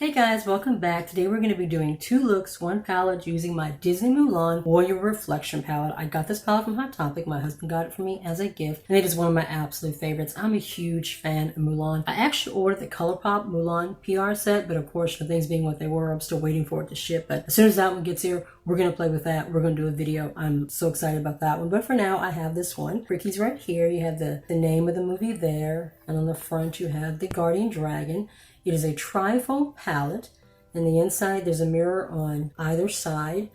Hey guys, welcome back. Today we're going to be doing 2 looks, 1 palette using my Disney Mulan Warrior Reflection palette. I got this palette from Hot Topic. My husband got it for me as a gift, and it is one of my absolute favorites. I'm a huge fan of Mulan. I actually ordered the Colourpop Mulan PR set, but of course, things being what they were, I'm still waiting for it to ship. But as soon as that one gets here, we're going to play with that. We're going to do a video. I'm so excited about that one. But for now, I have this one. Ricky's right here. You have the name of the movie there, and on the front you have the Guardian Dragon. It is a trifold palette. In the inside, there's a mirror on either side.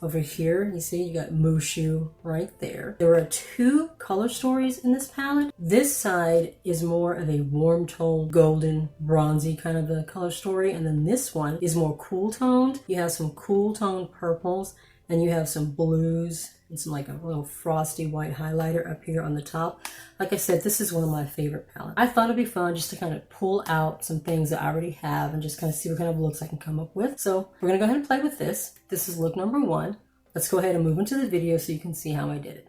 Over here, you see you got Mushu right there. There are 2 color stories in this palette. This side is more of a warm tone, golden, bronzy kind of a color story. And then this one is more cool toned. You have some cool toned purples and you have some blues and some like a little frosty white highlighter up here on the top. Like I said, this is one of my favorite palettes. I thought it'd be fun just to kind of pull out some things that I already have and just kind of see what kind of looks I can come up with. So we're gonna go ahead and play with this. This is look number 1. Let's go ahead and move into the video so you can see how I did it.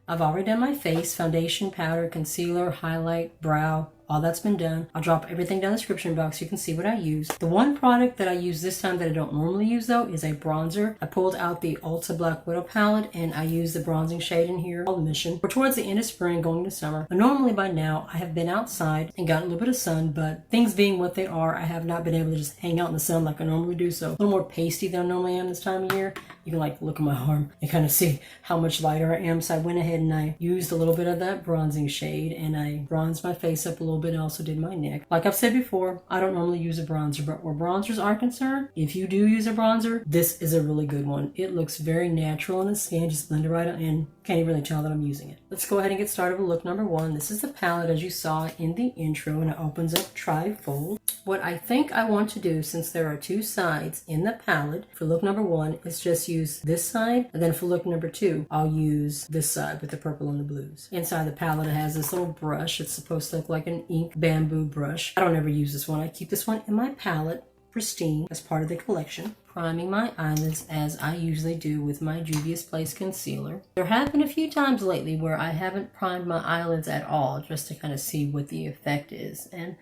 I've already done my face, foundation, powder, concealer, highlight, brow, all that's been done. I'll drop everything down in the description box so you can see what I use. The one product that I use this time that I don't normally use though is a bronzer. I pulled out the Ulta Black Widow palette and I used the bronzing shade in here called Mission. We're towards the end of spring going to summer. But normally by now I have been outside and gotten a little bit of sun, but things being what they are, I have not been able to just hang out in the sun like I normally do. So a little more pasty than I normally am this time of year. You can like look at my arm and kind of see how much lighter I am. So I went ahead and I used a little bit of that bronzing shade and I bronzed my face up a little bit and also did my neck. Like I've said before, I don't normally use a bronzer, but where bronzers are concerned, if you do use a bronzer, this is a really good one. It looks very natural in the skin, just blend it right in. Can't even really tell that I'm using it. Let's go ahead and get started with look number 1. This is the palette as you saw in the intro and it opens up trifold. What I think I want to do, since there are 2 sides in the palette, for look number 1 is just use this side, and then for look number 2, I'll use this side with the purple and the blues. Inside the palette it has this little brush. It's supposed to look like an ink bamboo brush. I don't ever use this one. I keep this one in my palette, pristine, as part of the collection. Priming my eyelids as I usually do with my Juvia's Place concealer. There have been a few times lately where I haven't primed my eyelids at all just to kind of see what the effect is, and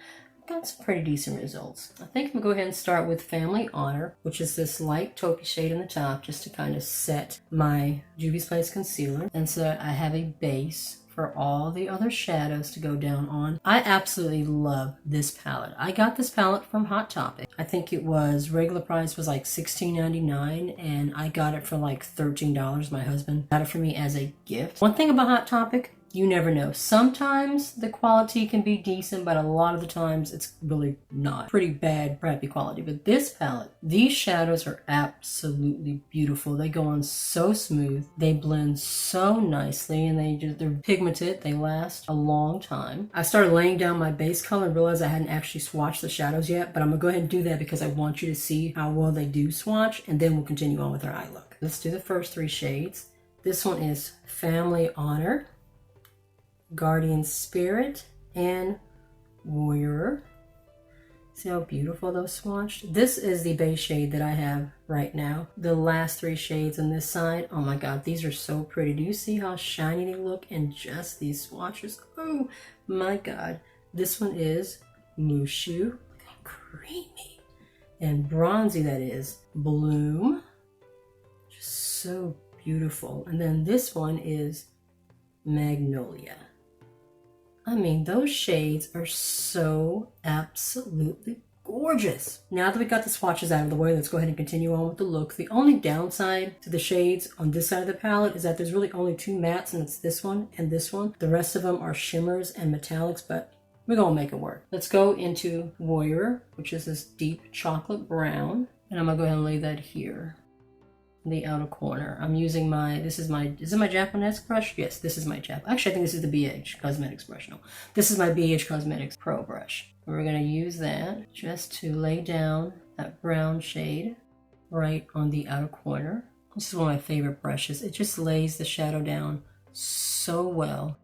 got some pretty decent results. I think I'm gonna go ahead and start with Family Honor, which is this light taupey shade in the top just to kind of set my Juvia's Place concealer, and so I have a base for all the other shadows to go down on. I absolutely love this palette. I got this palette from Hot Topic. I think it was, regular price was like $16.99 and I got it for like $13. My husband got it for me as a gift. One thing about Hot Topic, you never know. Sometimes the quality can be decent, but a lot of the times it's really not. Pretty bad, crappy quality. But this palette, these shadows are absolutely beautiful. They go on so smooth. They blend so nicely and they're pigmented. They last a long time. I started laying down my base color and realized I hadn't actually swatched the shadows yet, but I'm gonna go ahead and do that because I want you to see how well they do swatch, and then we'll continue on with our eye look. Let's do the first 3 shades. This one is Family Honor, Guardian Spirit, and Warrior. See how beautiful those swatched? This is the base shade that I have right now. The last 3 shades on this side, oh my god, these are so pretty. Do you see how shiny they look in just these swatches? Oh my god. This one is Mushu. Look how creamy and bronzy that is. Bloom. Just so beautiful. And then this one is Magnolia. I mean, those shades are so absolutely gorgeous. Now that we got the swatches out of the way, let's go ahead and continue on with the look. The only downside to the shades on this side of the palette is that there's really only 2 mattes, and it's this one and this one. The rest of them are shimmers and metallics, but we're gonna make it work. Let's go into Warrior, which is this deep chocolate brown, and I'm gonna go ahead and lay that here. The outer corner. I'm using my, is it my Japanese brush? Yes, this is my actually I think this is the BH Cosmetics brush. No, this is my BH Cosmetics Pro brush. We're gonna use that just to lay down that brown shade right on the outer corner. This is one of my favorite brushes. It just lays the shadow down so well.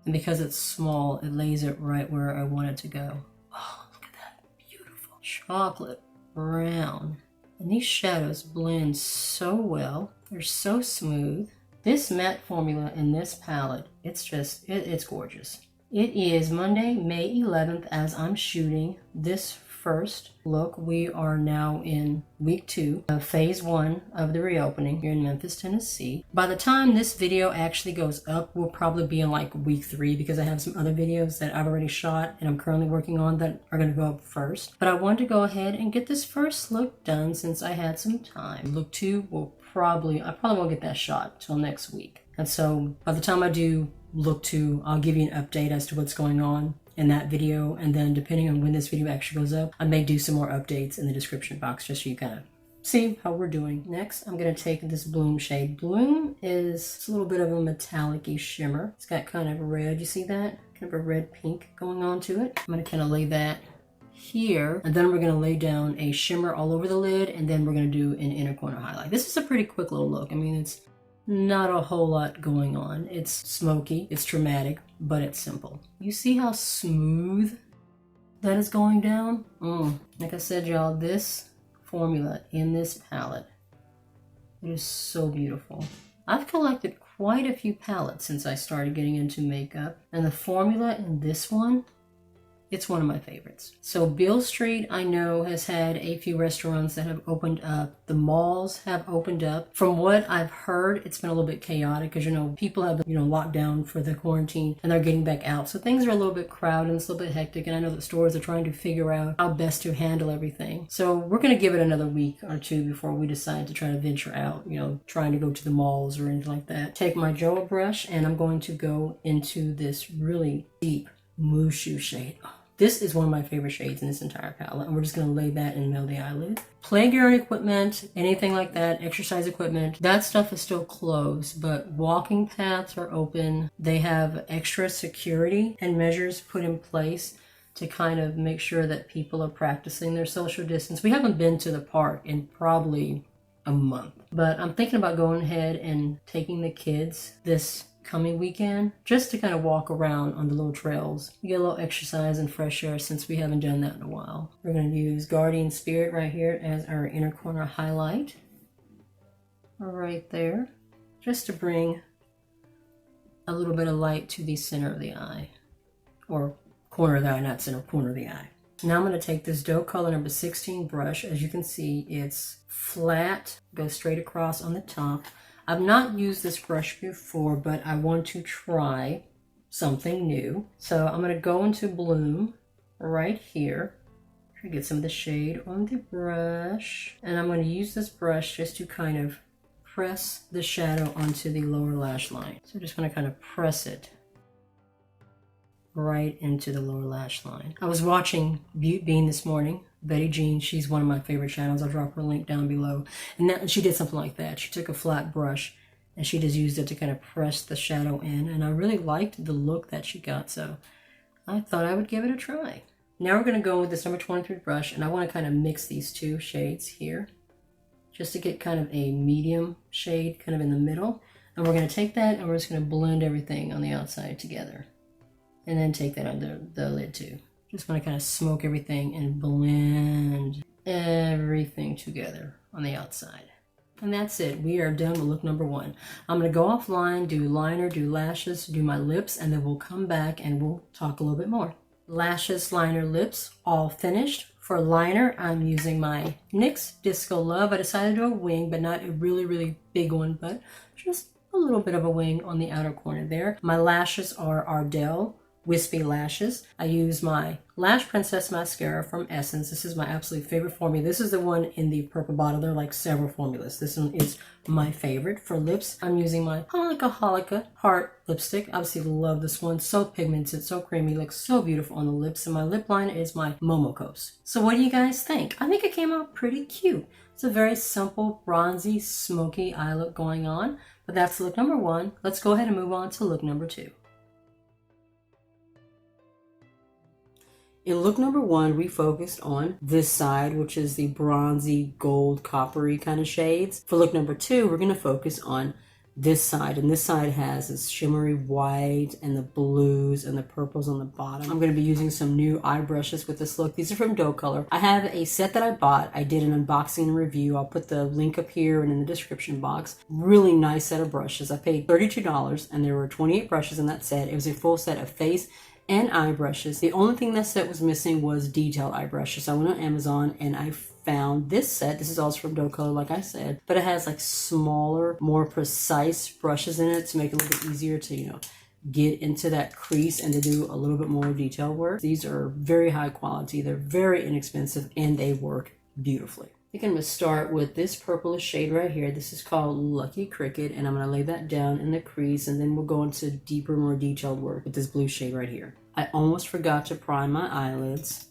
And because it's small, it lays it right where I want it to go. Oh, look at that beautiful chocolate brown. And these shadows blend so well. They're so smooth. This matte formula in this palette, it's gorgeous. It is Monday, May 11th as I'm shooting this first look. We are now in week 2 of phase 1 of the reopening here in Memphis, Tennessee. By the time this video actually goes up, we'll probably be in like week 3 because I have some other videos that I've already shot and I'm currently working on that are going to go up first. But I wanted to go ahead and get this first look done since I had some time. Look 2 will I probably won't get that shot till next week. And so by the time I do look 2, I'll give you an update as to what's going on in that video, and then depending on when this video actually goes up, I may do some more updates in the description box just so you kind of see how we're doing. Next, I'm going to take this Bloom shade. Bloom is a little bit of a metallic-y shimmer. It's got kind of red, you see that? Kind of a red pink going on to it. I'm going to kind of lay that here, and then we're going to lay down a shimmer all over the lid, and then we're going to do an inner corner highlight. This is a pretty quick little look. I mean, it's not a whole lot going on. It's smoky, it's dramatic, but it's simple. You see how smooth that is going down? Like I said, y'all, this formula in this palette, it is so beautiful. I've collected quite a few palettes since I started getting into makeup, and the formula in this one, it's one of my favorites. So Beale Street, I know, has had a few restaurants that have opened up. The malls have opened up. From what I've heard, it's been a little bit chaotic because, you know, people have been, locked down for the quarantine and they're getting back out. So things are a little bit crowded and it's a little bit hectic. And I know that stores are trying to figure out how best to handle everything. So we're going to give it another week or 2 before we decide to try to venture out, trying to go to the malls or anything like that. Take my gel brush and I'm going to go into this really deep Mushu shade. This is one of my favorite shades in this entire palette, and we're just going to lay that in the eyelid. Playground equipment, anything like that, exercise equipment, that stuff is still closed, but walking paths are open. They have extra security and measures put in place to kind of make sure that people are practicing their social distance. We haven't been to the park in probably a month, but I'm thinking about going ahead and taking the kids this coming weekend just to kind of walk around on the little trails, get a little exercise and fresh air since we haven't done that in a while. We're going to use Guardian Spirit right here as our inner corner highlight right there, just to bring a little bit of light to the center of the eye, or corner of the eye, not center, corner of the eye. Now I'm going to take this DOCOLOR number 16 brush. As you can see, it's flat, goes straight across on the top. I've not used this brush before, but I want to try something new. So I'm going to go into Bloom right here. Try to get some of the shade on the brush. And I'm going to use this brush just to kind of press the shadow onto the lower lash line. So I'm just going to kind of press it right into the lower lash line. I was watching BEAUTBEAN this morning. Betty Jean, she's one of my favorite channels. I'll drop her link down below. And she did something like that. She took a flat brush and she just used it to kind of press the shadow in. And I really liked the look that she got, so I thought I would give it a try. Now we're going to go with this number 23 brush, and I want to kind of mix these 2 shades here just to get kind of a medium shade kind of in the middle. And we're going to take that and we're just going to blend everything on the outside together. And then take that under the lid too. Just want to kind of smoke everything and blend everything together on the outside. And that's it. We are done with look number 1. I'm going to go offline, do liner, do lashes, do my lips, and then we'll come back and we'll talk a little bit more. Lashes, liner, lips, all finished. For liner, I'm using my NYX Disco Love. I decided to do a wing, but not a really, really big one, but just a little bit of a wing on the outer corner there. My lashes are Ardell Wispy Lashes. I use my Lash Princess mascara from Essence. This is my absolute favorite formula. This is the one in the purple bottle. There are like several formulas. This one is my favorite. For lips, I'm using my Holika Heart lipstick. Obviously love this one. So pigmented, so creamy, looks so beautiful on the lips. And my lip liner is my Momokos. So what do you guys think? I think it came out pretty cute. It's a very simple, bronzy, smoky eye look going on. But that's look number 1. Let's go ahead and move on to look number 2. In look number 1, we focused on this side, which is the bronzy, gold, coppery kind of shades. For look number 2, we're going to focus on this side, and this side has this shimmery white and the blues and the purples on the bottom. I'm going to be using some new eye brushes with this look. These are from DOCOLOR. I have a set that I bought. I did an unboxing and review. I'll put the link up here and in the description box. Really nice set of brushes. I paid $32 and there were 28 brushes in that set. It was a full set of face and eye brushes. The only thing that set was missing was detailed eye brushes. So I went on Amazon and I found this set. This is also from DOCOLOR, like I said, but it has like smaller, more precise brushes in it to make it a little bit easier to, you know, get into that crease and to do a little bit more detail work. These are very high quality. They're very inexpensive and they work beautifully. I think I'm going to start with this purplish shade right here. This is called Lucky Cricket, and I'm going to lay that down in the crease, and then we'll go into deeper, more detailed work with this blue shade right here. I almost forgot to prime my eyelids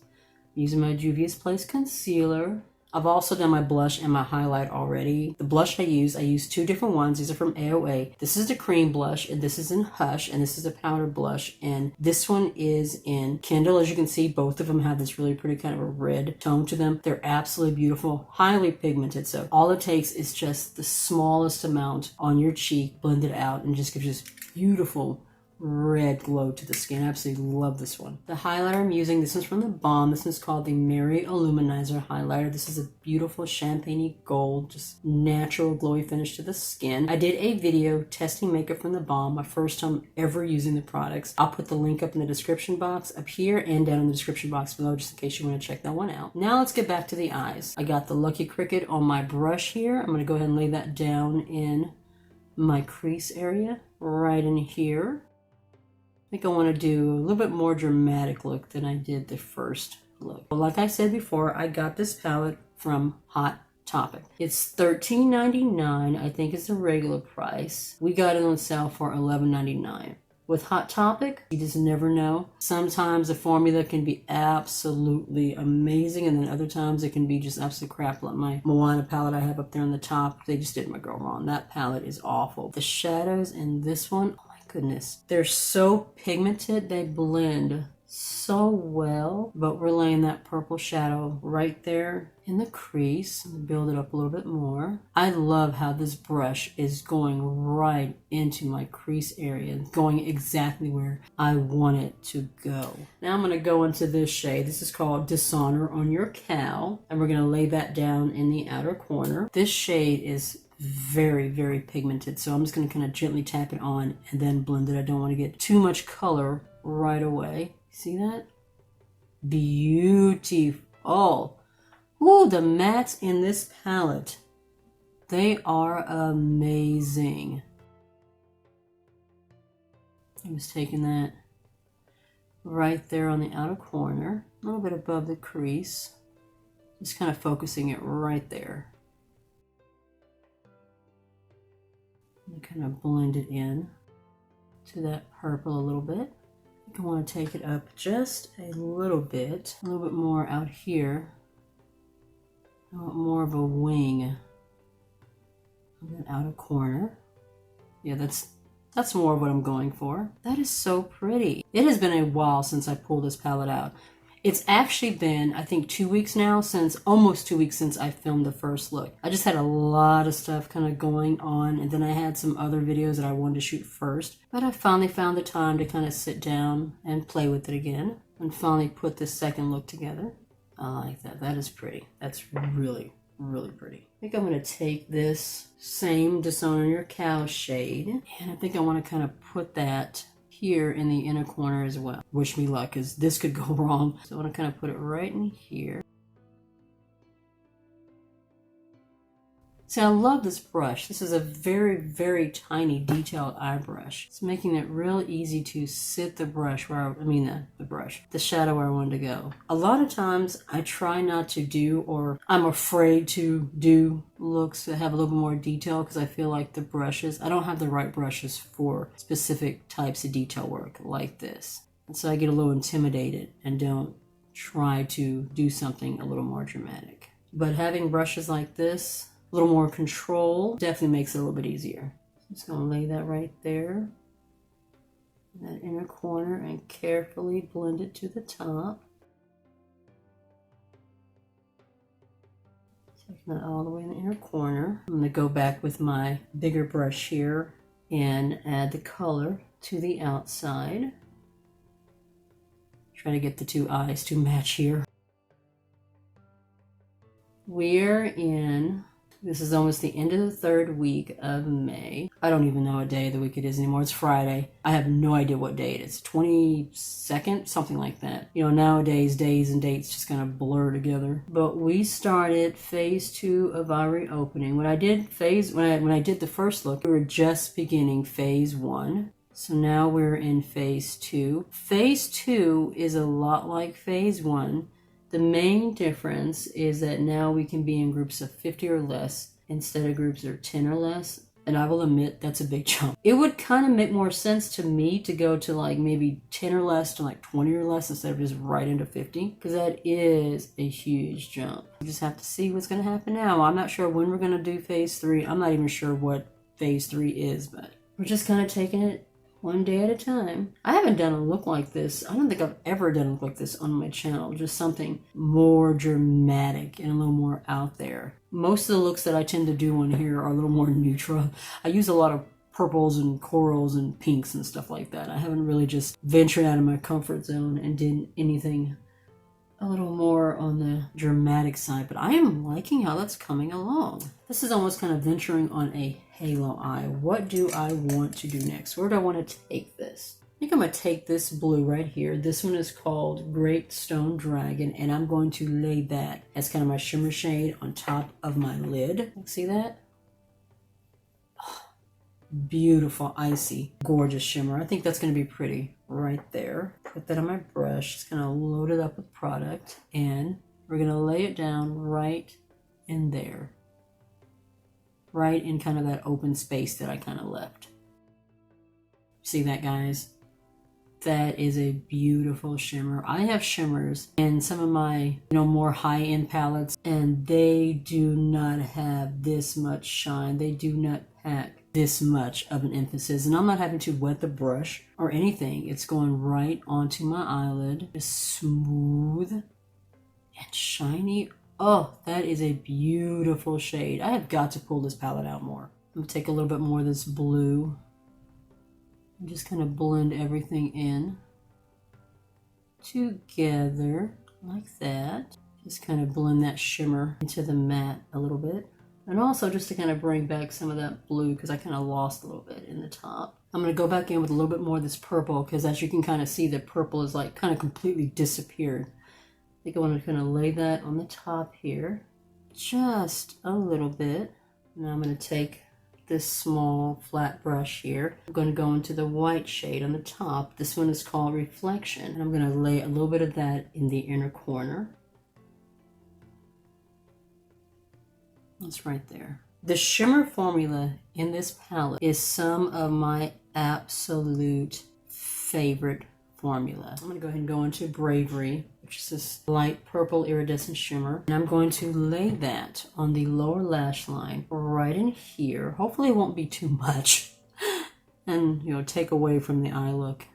using my Juvia's Place concealer. I've also done my blush and my highlight already. The blush I use two different ones. These are from AOA. This is the cream blush, and this is in Hush, and this is a powder blush, and this one is in Kindle. As you can see, both of them have this really pretty kind of a red tone to them. They're absolutely beautiful, highly pigmented, so all it takes is just the smallest amount on your cheek, blend it out, and just gives you this beautiful red glow to the skin. I absolutely love this one. The highlighter I'm using, this is from the Balm. This is called the Lou-Manizer highlighter. This is a beautiful champagne gold, just natural glowy finish to the skin. I did a video testing makeup from the Balm, my first time ever using the products. I'll put the link up in the description box up here and down in the description box below, just in case you want to check that one out. Now let's get back to the eyes. I got the Lucky Cricket on my brush here. I'm going to go ahead and lay that down in my crease area right in here. I think I want to do a little bit more dramatic look than I did the first look. Well, like I said before, I got this palette from Hot Topic. It's $13.99, I think is the regular price. We got it on sale for $11.99. With Hot Topic, you just never know. Sometimes the formula can be absolutely amazing, and then other times it can be just absolute crap, like my Moana palette I have up there on the top. They just did my girl wrong. That palette is awful. The shadows in this one, goodness, they're so pigmented, they blend so well, but we're laying that purple shadow right there in the crease and build it up a little bit more. I love how this brush is going right into my crease area, going exactly where I want it to go. Now I'm going to go into this shade. This is called Dishonor on Your Cow, and we're going to lay that down in the outer corner. This shade is very, very pigmented, so I'm just going to kind of gently tap it on and then blend it. I don't want to get too much color right away. See that? Beautiful. Ooh, the mattes in this palette, they are amazing. I'm just taking that right there on the outer corner, a little bit above the crease, just kind of focusing it right there. And kind of blend it in to that purple a little bit. I want to take it up just a little bit more out here. I want more of a wing on that outer corner. Yeah, that's more of what I'm going for. That is so pretty. It has been a while since I pulled this palette out. It's actually been, I think, 2 weeks now, almost 2 weeks since I filmed the first look. I just had a lot of stuff kind of going on, and then I had some other videos that I wanted to shoot first. But I finally found the time to kind of sit down and play with it again, and finally put this second look together. I like that. That is pretty. That's really, really pretty. I think I'm going to take this same Dishonor Your Cow shade, and I think I want to kind of put that here in the inner corner as well. Wish me luck, because this could go wrong. So I want to kind of put it right in here. See, I love this brush. This is a very, very tiny detailed eye brush. It's making it real easy to sit the brush where the shadow where I wanted to go. A lot of times I try not to do, or I'm afraid to do looks that have a little bit more detail, because I feel like the brushes, I don't have the right brushes for specific types of detail work like this. And so I get a little intimidated and don't try to do something a little more dramatic. But having brushes like this, a little more control, definitely makes it a little bit easier. Just gonna lay that right there in that inner corner and carefully blend it to the top. Taking that all the way in the inner corner. I'm gonna go back with my bigger brush here and add the color to the outside. Trying to get the two eyes to match here. We're in This is almost the end of the third week of May. I don't even know what day of the week it is anymore. It's Friday. I have no idea what day it is. 22nd? Something like that. You know, nowadays days and dates just kind of blur together. But we started phase 2 of our reopening. When I did the first look, we were just beginning phase 1. So now we're in phase 2. Phase 2 is a lot like phase 1. The main difference is that now we can be in groups of 50 or less instead of groups that are 10 or less. And I will admit that's a big jump. It would kind of make more sense to me to go to like maybe 10 or less to like 20 or less instead of just right into 50, because that is a huge jump. We just have to see what's going to happen now. I'm not sure when we're going to do phase 3. I'm not even sure what phase 3 is, but we're just kind of taking it one day at a time. I haven't done a look like this. I don't think I've ever done a look like this on my channel. Just something more dramatic and a little more out there. Most of the looks that I tend to do on here are a little more neutral. I use a lot of purples and corals and pinks and stuff like that. I haven't really just ventured out of my comfort zone and did anything a little more on the dramatic side, but I am liking how that's coming along. This is almost kind of venturing on a halo eye. What do I want to do next? Where do I want to take this? I think I'm going to take this blue right here. This one is called Great Stone Dragon, and I'm going to lay that as kind of my shimmer shade on top of my lid. See that? Beautiful, icy, gorgeous shimmer. I think that's going to be pretty right there. Put that on my brush. Just going to load it up with product, and we're going to lay it down right in there. Right in kind of that open space that I kind of left. See that, guys? That is a beautiful shimmer. I have shimmers in some of my, more high-end palettes, and they do not have this much shine. They do not pack this much of an emphasis, and I'm not having to wet the brush or anything. It's going right onto my eyelid. Just smooth and shiny. Oh, that is a beautiful shade. I have got to pull this palette out more. I'm gonna take a little bit more of this blue and just kind of blend everything in together like that. Just kind of blend that shimmer into the matte a little bit. And also just to kind of bring back some of that blue, because I kind of lost a little bit in the top. I'm going to go back in with a little bit more of this purple, because as you can kind of see, the purple is like kind of completely disappeared. I think I want to kind of lay that on the top here. Just a little bit. Now I'm going to take this small flat brush here. I'm going to go into the white shade on the top. This one is called Reflection. And I'm going to lay a little bit of that in the inner corner. That's right there. The shimmer formula in this palette is some of my absolute favorite formula. I'm going to go ahead and go into Bravery, which is this light purple iridescent shimmer. And I'm going to lay that on the lower lash line right in here. Hopefully it won't be too much and, take away from the eye look.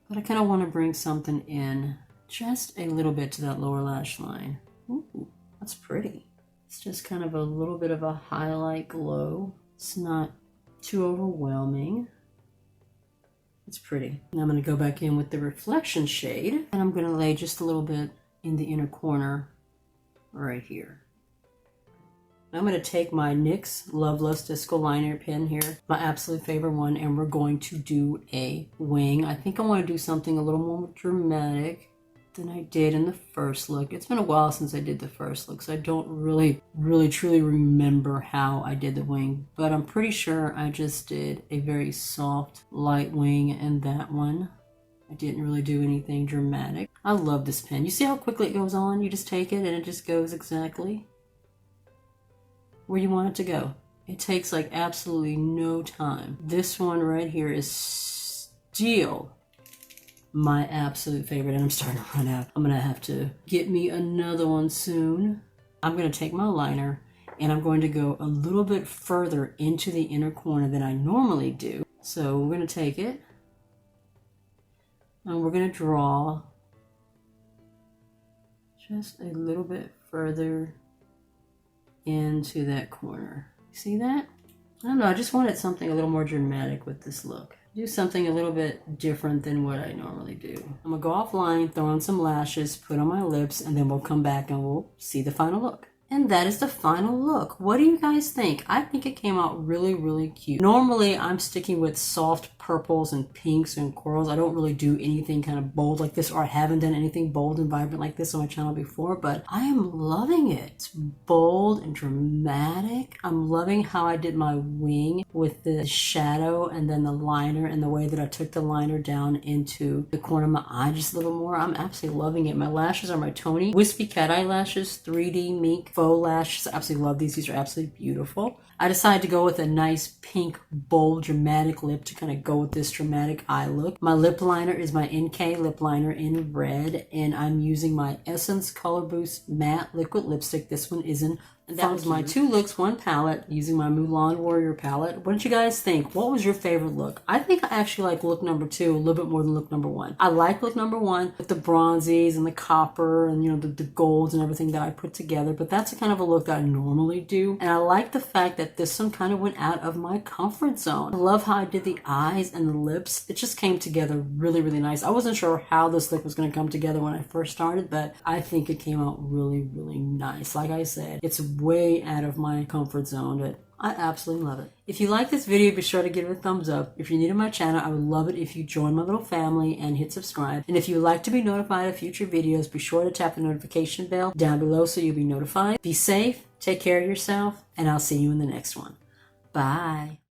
But I kind of want to bring something in just a little bit to that lower lash line. Ooh, that's pretty. It's just kind of a little bit of a highlight glow. It's not too overwhelming. It's pretty. Now I'm going to go back in with the Reflection shade, and I'm going to lay just a little bit in the inner corner right here. I'm going to take my NYX Love Lust Disco Liner pen here, my absolute favorite one, and we're going to do a wing. I think I want to do something a little more dramatic than I did in the first look. It's been a while since I did the first look, so I don't really truly remember how I did the wing, but I'm pretty sure I just did a very soft light wing in that one. I didn't really do anything dramatic. I love this pen. You see how quickly it goes on? You just take it and it just goes exactly where you want it to go. It takes like absolutely no time. This one right here is still my absolute favorite, and I'm starting to run out. I'm gonna have to get me another one soon. I'm gonna take my liner and I'm going to go a little bit further into the inner corner than I normally do. So we're gonna take it and we're gonna draw just a little bit further into that corner. See that? I don't know, I just wanted something a little more dramatic with this look. Do something a little bit different than what I normally do. I'm gonna go offline, throw on some lashes, put on my lips, and then we'll come back and we'll see the final look. And that is the final look. What do you guys think? I think it came out really, really cute. Normally, I'm sticking with soft purples and pinks and corals. I don't really do anything kind of bold like this, or I haven't done anything bold and vibrant like this on my channel before, but I am loving it. It's bold and dramatic. I'm loving how I did my wing with the shadow and then the liner, and the way that I took the liner down into the corner of my eye just a little more. I'm absolutely loving it. My lashes are my Tony Wispy Cat Eye Lashes 3D Mink Faux Lashes. I absolutely love these. These are absolutely beautiful. I decided to go with a nice pink, bold, dramatic lip to kind of go with this dramatic eye look. My lip liner is my NK lip liner in red, and I'm using my Essence Color Boost Matte Liquid Lipstick. This one is in And that was my 2 looks, 1 palette, using my Mulan Warrior Palette. What did you guys think? What was your favorite look? I think I actually like look number 2 a little bit more than look number 1. I like look number 1 with the bronzies and the copper and, you know, the golds and everything that I put together. But that's the kind of a look that I normally do. And I like the fact that this one kind of went out of my comfort zone. I love how I did the eyes and the lips. It just came together really, really nice. I wasn't sure how this look was going to come together when I first started, but I think it came out really, really nice. Like I said, it's way out of my comfort zone, but I absolutely love it. If you like this video, be sure to give it a thumbs up. If you're new to my channel, I would love it if you join my little family and hit subscribe. And if you would like to be notified of future videos, be sure to tap the notification bell down below so you'll be notified. Be safe, take care of yourself, and I'll see you in the next one. Bye.